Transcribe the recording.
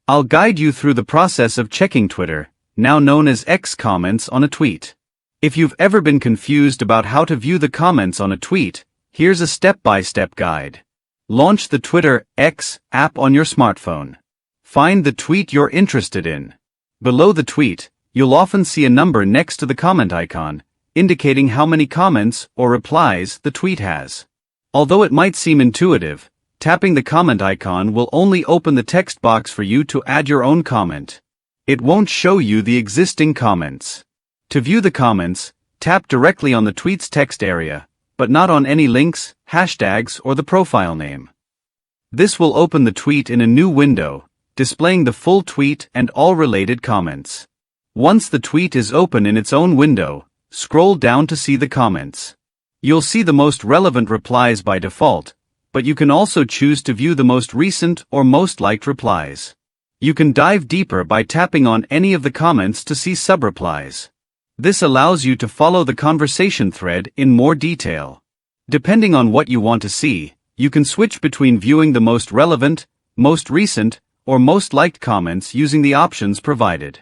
I'll guide you through the process of checking Twitter, now known as X comments on a tweet. If you've ever been confused about how to view the comments on a tweet, here's a step-by-step guide. Launch the Twitter X app on your smartphone. Find the tweet you're interested in. Below the tweet, you'll often see a number next to the comment icon, indicating how many comments or replies the tweet has. Although it might seem intuitive, tapping the comment icon will only open the text box for you to add your own comment. It won't show you the existing comments. To view the comments, tap directly on the tweet's text area, but not on any links, hashtags, or the profile name. This will open the tweet in a new window, displaying the full tweet and all related comments. Once the tweet is open in its own window, scroll down to see the comments. You'll see the most relevant replies by default, but you can also choose to view the most recent or most liked replies. You can dive deeper by tapping on any of the comments to see sub-replies. This allows you to follow the conversation thread in more detail. Depending on what you want to see, you can switch between viewing the most relevant, most recent, or most liked comments using the options provided.